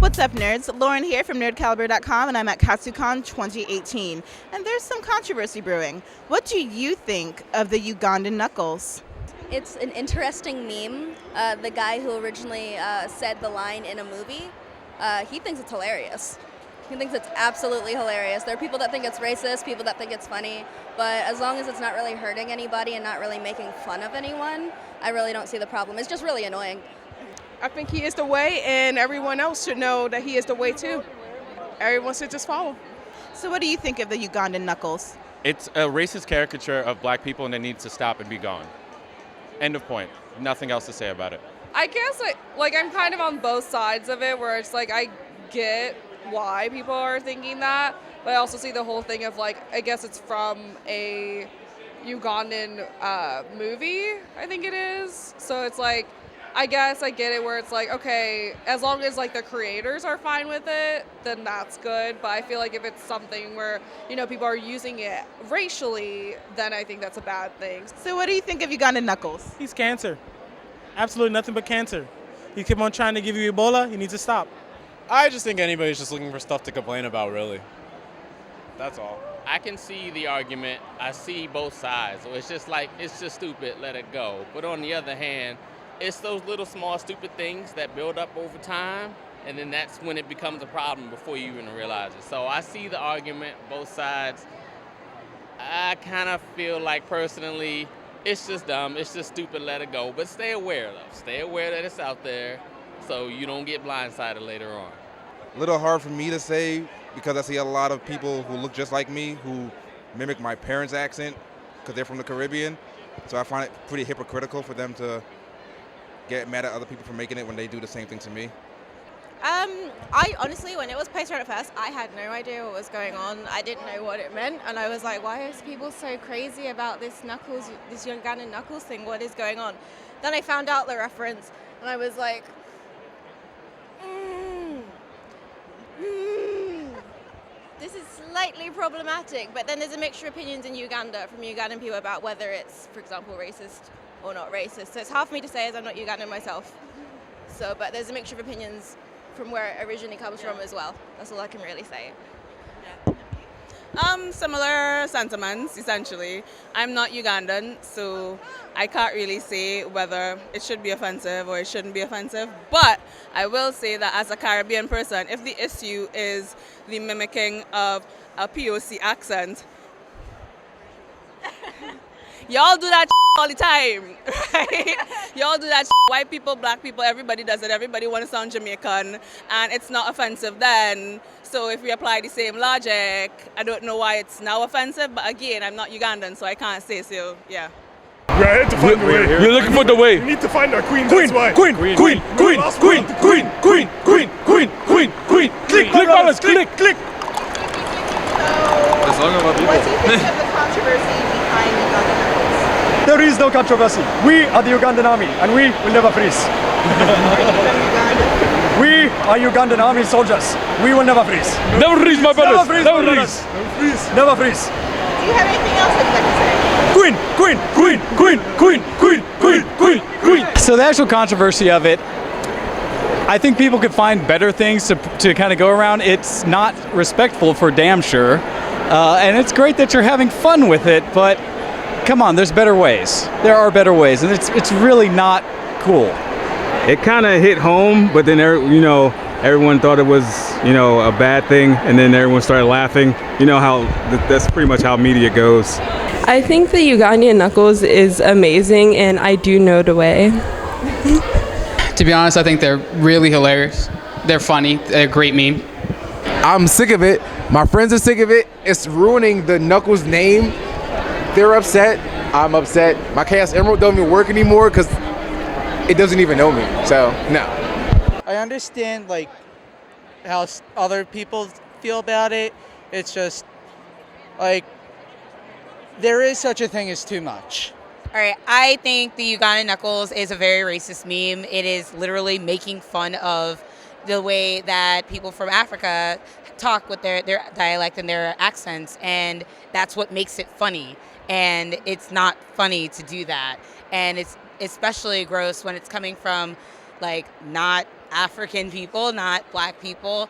What's up, nerds? Lauren here from nerdcaliber.com, and I'm at Katsucon 2018. And there's some controversy brewing. What do you think of the Uganda Knuckles? It's an interesting meme. The guy who originally said the line in a movie, he thinks it's hilarious. He thinks it's absolutely hilarious. There are people that think it's racist, people that think it's funny, but as long as it's not really hurting anybody and not really making fun of anyone, I really don't see the problem. It's just really annoying. I think he is the way, and everyone else should know that he is the way too. Everyone should just follow. So what do you think of the Uganda Knuckles? It's a racist caricature of black people and it needs to stop and be gone. End of point. Nothing else to say about it. I guess I'm kind of on both sides of it, where it's like I get why people are thinking that, but I also see the whole thing of I guess it's from a Ugandan movie, I think it is. So it's I guess I get it where it's okay, as long as the creators are fine with it, then that's good. But I feel like if it's something where, people are using it racially, then I think that's a bad thing. So what do you think of Uganda Knuckles? He's cancer. Absolutely nothing but cancer. You keep on trying to give you Ebola, you need to stop. I just think anybody's just looking for stuff to complain about, really. That's all. I can see the argument. I see both sides. So it's just stupid, let it go. But on the other hand, it's those little small stupid things that build up over time, and then that's when it becomes a problem before you even realize it. So I see the argument, both sides. I kind of feel like personally, it's just dumb, it's just stupid, let it go. But stay aware though, stay aware that it's out there so you don't get blindsided later on. A little hard for me to say because I see a lot of people who look just like me who mimic my parents' accent because they're from the Caribbean. So I find it pretty hypocritical for them to get mad at other people for making it when they do the same thing to me. I honestly, when it was posted at first, I had no idea what was going on. I didn't know what it meant, and I was like, why are people so crazy about this Uganda Knuckles thing? What is going on? Then I found out the reference, and I was like, this is slightly problematic. But then there's a mixture of opinions in Uganda from Ugandan people about whether it's, for example, racist or not racist. So it's hard for me to say as I'm not Ugandan myself. So, but there's a mixture of opinions from where it originally comes from as well. That's all I can really say. Similar sentiments, essentially. I'm not Ugandan, so I can't really say whether it should be offensive or it shouldn't be offensive. But I will say that as a Caribbean person, if the issue is the mimicking of a POC accent, y'all do that all the time, right? Y'all do that. White people, black people, everybody does it. Everybody wants to sound Jamaican, and it's not offensive then. So if we apply the same logic, I don't know why it's now offensive. But again, I'm not Ugandan, so I can't say so. Yeah. We're here to find the way. We're looking for the way. We need to find our queen. Queen, That's why. queen, queen, queen, queen, queen, queen, queen, queen, queen, queen, queen. Click, balance, click. So, what do you think of the controversy behind Uganda Knuckles? There is no controversy. We are the Ugandan army, and we will never freeze. Are you from Uganda? We are Ugandan army soldiers. We will never freeze. Never freeze, my brothers. Never freeze. Never freeze. Do you have anything else that you'd like to say? Queen, queen, queen, queen, queen, queen, queen, queen, queen. So the actual controversy of it, I think people could find better things to kind of go around. It's not respectful for damn sure. And it's great that you're having fun with it, but come on, there's better ways. There are better ways, and it's really not cool. It kind of hit home, but then everyone thought it was a bad thing, and then everyone started laughing. You know how that's pretty much how media goes. I think the Ugandan Knuckles is amazing, and I do know the way. To be honest, I think they're really hilarious. They're funny. They're a great meme. I'm sick of it. My friends are sick of it. It's ruining the Knuckles name. They're upset. I'm upset. My Chaos Emerald don't even work anymore because it doesn't even know me. So, no. I understand how other people feel about it. It's just there is such a thing as too much. All right, I think the Uganda Knuckles is a very racist meme. It is literally making fun of the way that people from Africa talk with their dialect and their accents, and that's what makes it funny. And it's not funny to do that. And it's especially gross when it's coming from not African people, not black people,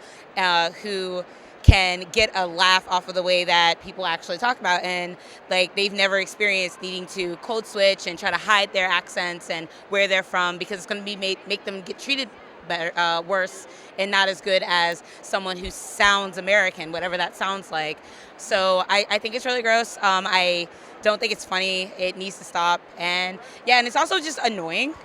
who can get a laugh off of the way that people actually talk about, and like they've never experienced needing to code switch and try to hide their accents and where they're from, because it's going to be make them get treated better, worse and not as good as someone who sounds American, whatever that sounds like. So I think it's really gross. I don't think it's funny. It needs to stop. And yeah, and it's also just annoying.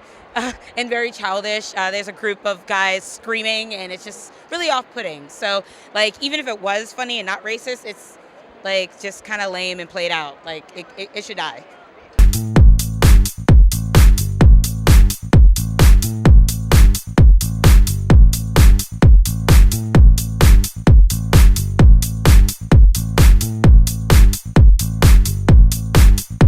And very childish. There's a group of guys screaming, and it's just really off-putting. So, like, even if it was funny and not racist, it's like just kind of lame and played out. Like, it should die.